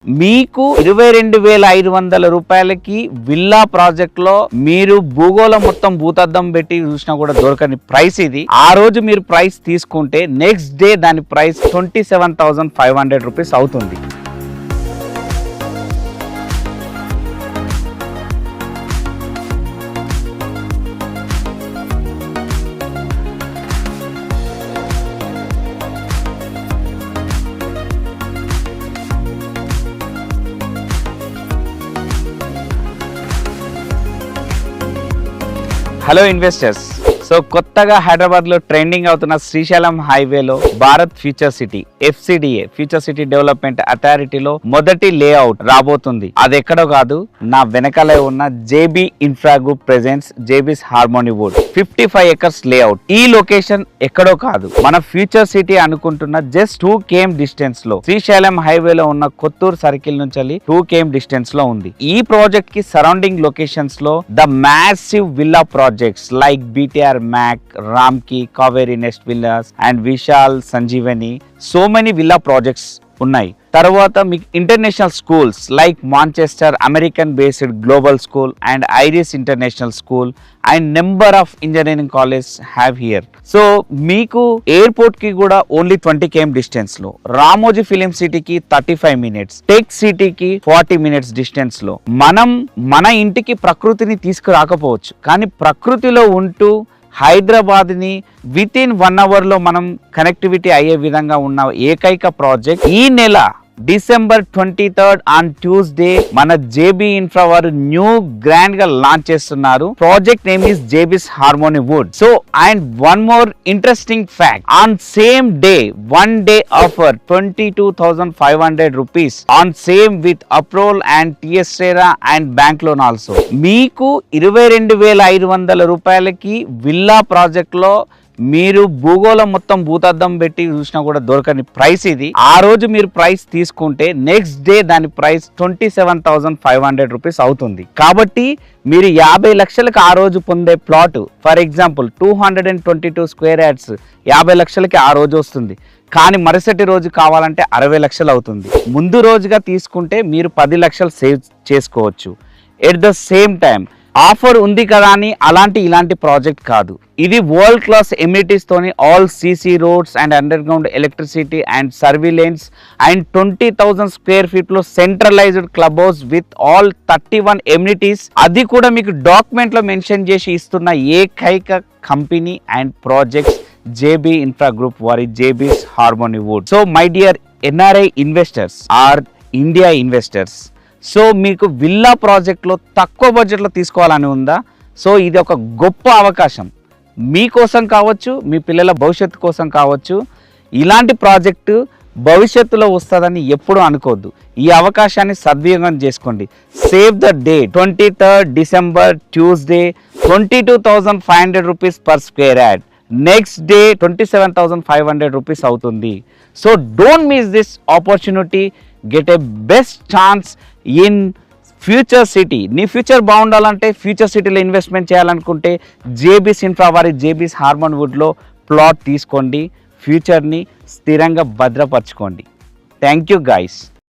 మీకు 22,500 రూపాయలకి villa project లో మీరు భూగోళం మొత్తం భూతద్దం పెట్టి చూసినా కూడా దొరకని ప్రైస్ ఇది. ఆ రోజు మీరు ప్రైస్ తీసుకుంటే నెక్స్ట్ డే దాని ప్రైస్ 27,500 రూపీస్ అవుతుంది. హలో ఇన్వెస్టర్స్, సో కొత్తగా హైదరాబాద్ లో ట్రెండింగ్ అవుతున్న శ్రీశైలం హైవేలో Bharat future city FCDA future city development అథారిటీలో మొదటి లేఅవుట్ రాబోతుంది. అది ఎక్కడో కాదు, నా వెనకాలే ఉన్న JB infra group presents JB's harmony wood 55 acres layout. ఈ లొకేషన్ ఎక్కడో కాదు, మన ఫ్యూచర్ సిటీ అనుకుంటున్న జస్ట్ 2 km డిస్టెన్స్ లో శ్రీశైలం హైవేలో ఉన్న కొత్తూరు సర్కిల్ నుంచి 2 km డిస్టెన్స్ లో ఉంది. ఈ ప్రాజెక్ట్ కి సరౌండింగ్ లొకేషన్స్ లో the massive villa projects like BTR Mac, Ramki, Kaveri Nest Villas and Vishal Sanjeevani, so many villa projects ఉన్నాయి. తర్వాత మీకు international schools like Manchester American based global school and iris international school and number of engineering college have here. So మీకు airport కి కూడా only 20 km distance లో, Ramoji film సిటీకి 35 minutes, tech సిటీకి 40 minutes distance లో. మనం మన ఇంటికి ప్రకృతిని తీసుకురాకపోవచ్చు, కానీ ప్రకృతిలో ఉంటూ హైదరాబాద్ ని విత్ ఇన్ 1 hour లో మనం కనెక్టివిటీ అయ్యే విధంగా ఉన్న ఏకైక ప్రాజెక్ట్ ఈ నెల December 23rd ఆన్ ట్యూస్డే మన JB ఇన్ఫ్రా వారు న్యూ గ్రాండ్ గా లాంచ్ చేస్తున్నారు. Project name is JB's harmony wood. So and one more interesting fact, on same day 1 day offer 22,500 rupees on same with approval and TSRERA and bank loan also. మీకు 22,500 రూపాయలకి villa project లో మీరు భూగోళం మొత్తం భూతద్దం పెట్టి చూసినా కూడా దొరకని ప్రైస్ ఇది. ఆ రోజు మీరు ప్రైస్ తీసుకుంటే నెక్స్ట్ డే దాని ప్రైస్ 27,500 రూపీస్ అవుతుంది. కాబట్టి మీరు 50 లక్షలకు ఆ రోజు పొందే plot, for example 222 square yards 50 లక్షలకి ఆ రోజు వస్తుంది. కానీ మరుసటి రోజు కావాలంటే 60 లక్షలు అవుతుంది. ముందు రోజుగా తీసుకుంటే మీరు 10 లక్షలు సేవ్ చేసుకోవచ్చు. At the same time offer ఉంది కదా అని ఇలాంటి ప్రాజెక్ట్ కాదు. ఇది వరల్డ్ క్లాస్ ఎమ్యూనిటీస్ తోని all CC roads and underground electricity and surveillance and 20,000 square feet లో centralised club house with all 31 amenities. అది కూడా మీకు డాక్యుమెంట్ లో మెన్షన్ చేసి ఇస్తున్న ఏకైక company and projects JB infra group వారి JB's harmony wood. So my dear NRI investors or India investors, so మీకు విల్లా ప్రాజెక్ట్లో తక్కువ బడ్జెట్లో తీసుకోవాలని ఉందా? సో ఇది ఒక గొప్ప అవకాశం మీకోసం కావచ్చు, మీ పిల్లల భవిష్యత్తు కోసం కావచ్చు. ఇలాంటి ప్రాజెక్టు భవిష్యత్తులో వస్తుందని ఎప్పుడూ అనుకోవద్దు. ఈ అవకాశాన్ని సద్వినియోగం చేసుకోండి. Save the day 23rd December Tuesday 22,500 rupees per square yard. Next day 27,500 rupees అవుతుంది. So don't miss this opportunity. Get a best chance in future city. నీ ఫ్యూచర్ బాగుండాలంటే, ఫ్యూచర్ సిటీలో ఇన్వెస్ట్మెంట్ చేయాలనుకుంటే JB's ఇన్ఫ్రా వారి JB's హార్మోనీ వుడ్లో ప్లాట్ తీసుకోండి. ఫ్యూచర్ని స్థిరంగా భద్రపరచుకోండి. Thank you guys.